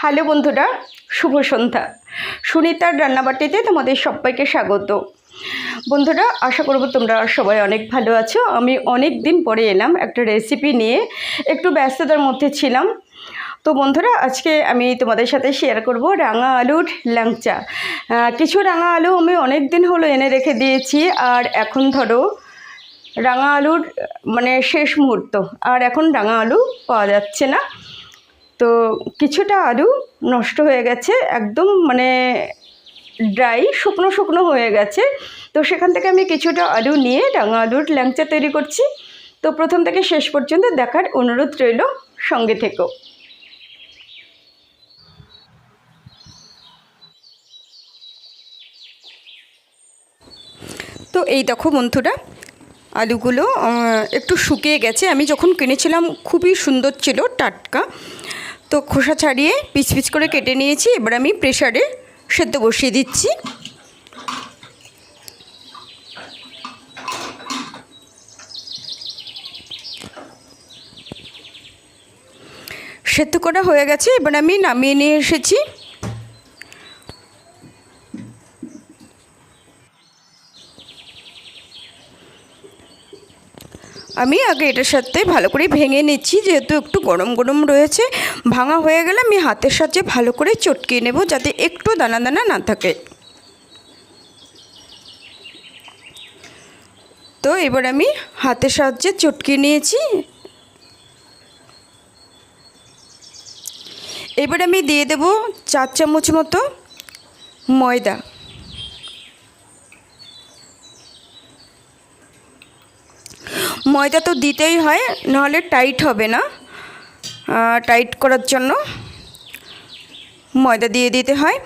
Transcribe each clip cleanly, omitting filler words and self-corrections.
Hello বন্ধুরা, শুভ সন্ধ্যা। সুনিতার রান্নাবাটিতে তোমাদের সবাইকে স্বাগত। বন্ধুরা, আশা করব তোমরা সবাই অনেক ভালো আছো। আমি অনেক দিন পরে এলাম একটা রেসিপি নিয়ে, একটু ব্যস্ততার মধ্যে ছিলাম। তো বন্ধুরা, আজকে আমি তোমাদের সাথে শেয়ার করব রাঙা আলুর ল্যাংচা। কিছু রাঙা আলু আমি অনেক দিন হলো এনে রেখে দিয়েছি, আর এখন ধরো রাঙা আলুর শেষ মুহূর্ত, আর এখন রাঙা আলু পাওয়া যাচ্ছে না। তো কিছুটা আলু নষ্ট হয়ে গেছে, একদম ড্রাই, শুকনো শুকনো হয়ে গেছে। তো সেখান থেকে আমি কিছুটা আলু নিয়ে রাঙা আলুর ল্যাংচা তৈরি করছি। তো প্রথম থেকে শেষ পর্যন্ত দেখার অনুরোধ রইল, সঙ্গে থেকো। তো এই দেখো বন্ধুরা, আলুগুলো একটু শুকিয়ে গেছে। আমি যখন কিনেছিলাম খুবই সুন্দর ছিল, টাটকা। তো খোসা ছাড়িয়ে পিস পিস করে কেটে নিয়েছি। এবার আমি প্রেসারে সেদ্ধ বসিয়ে দিচ্ছি। সেদ্ধ করা হয়ে গেছে, এবার আমি নামিয়ে নিয়ে এসেছি। আমি আগে এটার সাথে ভালো করে ভেঙে নিচ্ছি, যেহেতু একটু গরম গরম রয়েছে। ভাঙা হয়ে গেলে আমি হাতের সাহায্যে ভালো করে চটকিয়ে নেব, যাতে একটু দানা দানা না থাকে। তো এবার আমি হাতের সাহায্যে চটকিয়ে নিয়েছি। এবার আমি দিয়ে দেব 4 চামচ মতো ময়দা। ময়দা তো দিতেই হয়, নাহলে টাইট হবে না। টাইট করার জন্য ময়দা দিয়ে দিতে হয়।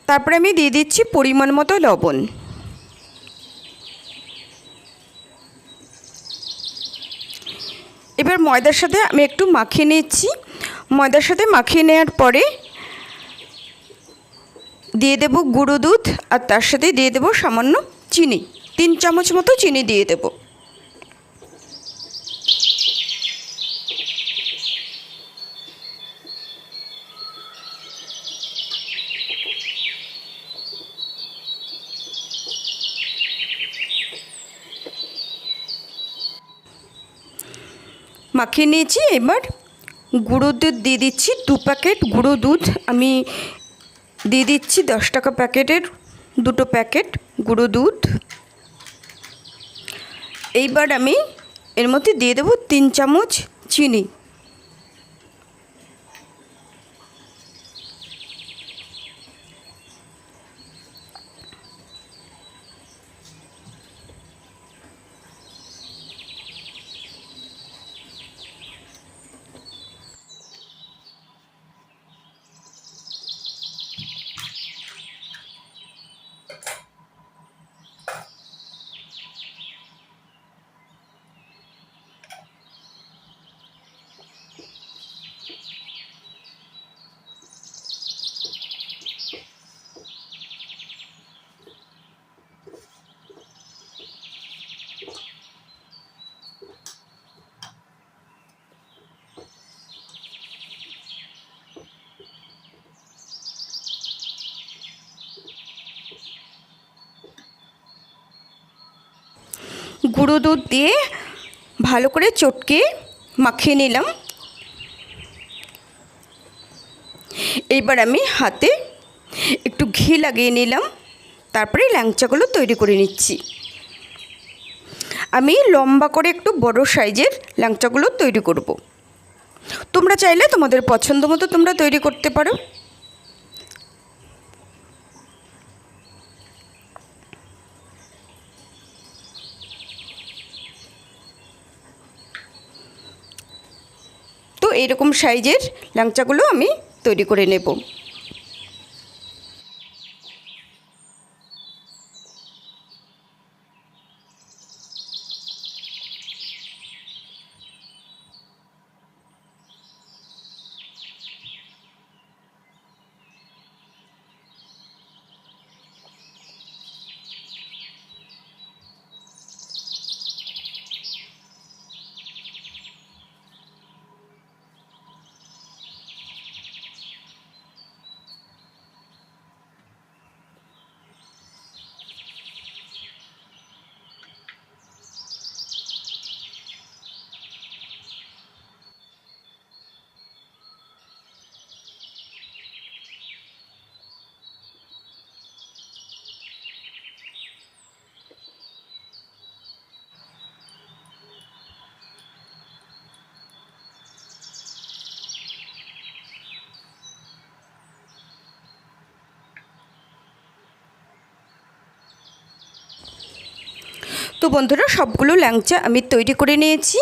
তারপরে আমি দিয়ে দিচ্ছি পরিমাণ মতো লবণ। এবার ময়দার সাথে আমি একটু মাখিয়ে নিচ্ছি। ময়দার সাথে মাখিয়ে নেওয়ার পরে দিয়ে দেব গুঁড়ো দুধ, আর তার সাথে দিয়ে দেব সামান্য চিনি। 3 চামচ মতো চিনি দিয়ে দেব। মাখিয়ে নিয়েছি। এবার গুঁড়ো দুধ দিয়ে দিচ্ছি 2 প্যাকেট গুঁড়ো দুধ। আমি দিয়ে দিচ্ছি 10 টাকা প্যাকেটের 2টো প্যাকেট গুঁড়ো দুধ। এইবার আমি এর মধ্যে দিয়ে দেব 3 চামচ চিনি। গুঁড়ো দুধ দিয়ে ভালো করে চটকে মাখিয়ে নিলাম। এইবার আমি হাতে একটু ঘি লাগিয়ে নিলাম। তারপরে ল্যাংচাগুলো তৈরি করে নিচ্ছি। আমি লম্বা করে একটু বড় সাইজের ল্যাংচাগুলো তৈরি করব। তোমরা চাইলে তোমাদের পছন্দ মতো তোমরা তৈরি করতে পারো। তো এইরকম সাইজের ল্যাংচাগুলো আমি তৈরি করে নেব। তো বন্ধুরা, সবগুলো ল্যাংচা আমি তৈরি করে নিয়েছি।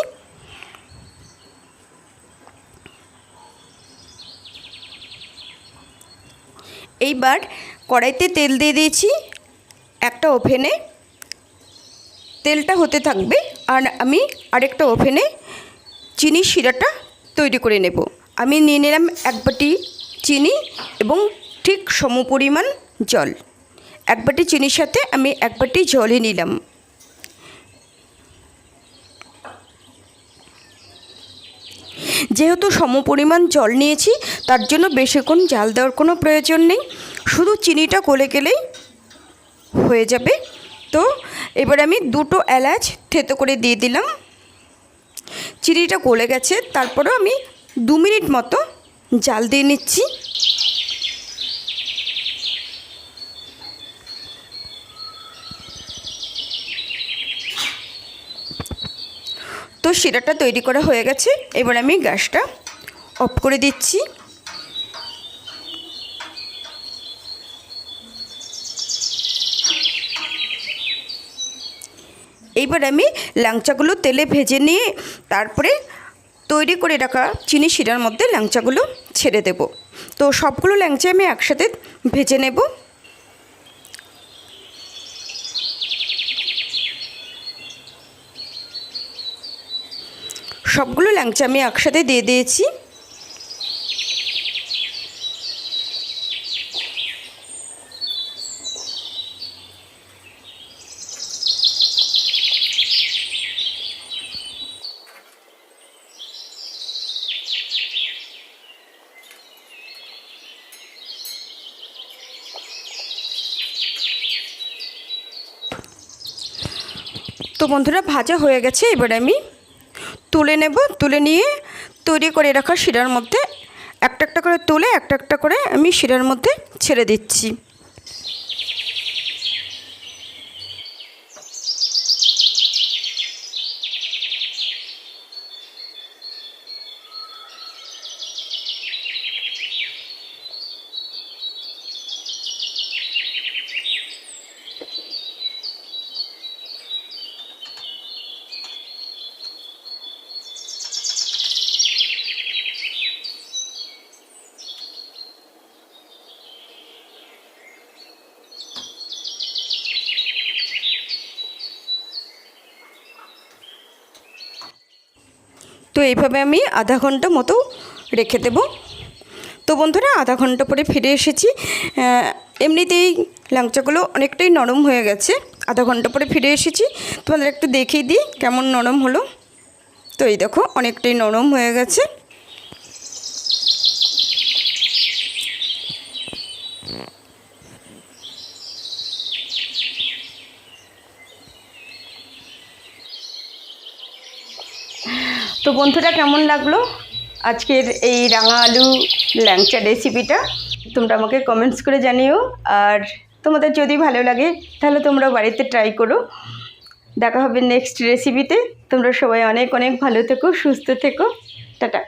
এইবার কড়াইতে তেল দিয়ে দিয়েছি, একটা ওভেনে তেলটা হতে থাকবে, আর আমি আরেকটা ওভেনে চিনির শিরাটা তৈরি করে নেব। আমি নিয়ে নিলাম 1 বাটি চিনি এবং ঠিক সমপরিমাণ জল। 1 বাটি চিনির সাথে আমি 1 বাটি জলই নিলাম। যেহেতু সমপরিমাণ জল নিয়েছি, তার জন্য বেশিক্ষণ জাল দেওয়ার কোনো প্রয়োজন নেই, শুধু চিনিটা গলে গেলেই হয়ে যাবে। তো এবার আমি 2টো এলাচ থেতো করে দিয়ে দিলাম। চিনিটা গলে গেছে, তারপরেও আমি 2 মিনিট মতো জাল দিয়ে নিচ্ছি। তো শিরাটা তৈরি করা হয়ে গেছে, এবার আমি গ্যাসটা অফ করে দিচ্ছি। এইবার আমি ল্যাংচাগুলো তেলে ভেজে নিয়ে তারপরে তৈরি করে রাখা চিনি শিরার মধ্যে ল্যাংচাগুলো ছেড়ে দেব। তো সবগুলো ল্যাংচা আমি একসাথে ভেজে নেব। সবগুলো ল্যাংচা আমি একসাথে দিয়ে দিয়েছি। তো বন্ধুরা, ভাজা হয়ে গেছে, এবার আমি তুলে নেব। তুলে নিয়ে তৈরি করে রাখা শিরার মধ্যে একটা একটা করে তুলে একটা একটা করে আমি শিরার মধ্যে ছেড়ে দিচ্ছি। তো এইভাবে আমি আধা ঘন্টা মতো রেখে দেব। তো বন্ধুরা, আধা ঘন্টা পরে ফিরে এসেছি। এমনিতেই ল্যাংচাগুলো অনেকটাই নরম হয়ে গেছে। আধা ঘন্টা পরে ফিরে এসেছি, তোমাদের একটু দেখিয়ে দিই কেমন নরম হলো। তো এই দেখো, অনেকটাই নরম হয়ে গেছে। তো বন্ধুরা, কেমন লাগলো আজকের এই রাঙা আলু ল্যাংচা রেসিপিটা? তোমরা আমাকে কমেন্টস করে জানিও। আর তোমাদের যদি ভালো লাগে তাহলে তোমরা বাড়িতে ট্রাই করো। দেখা হবে নেক্সট রেসিপিতে। তোমরা সবাই অনেক অনেক ভালো থেকো, সুস্থ থেকো। টাটা।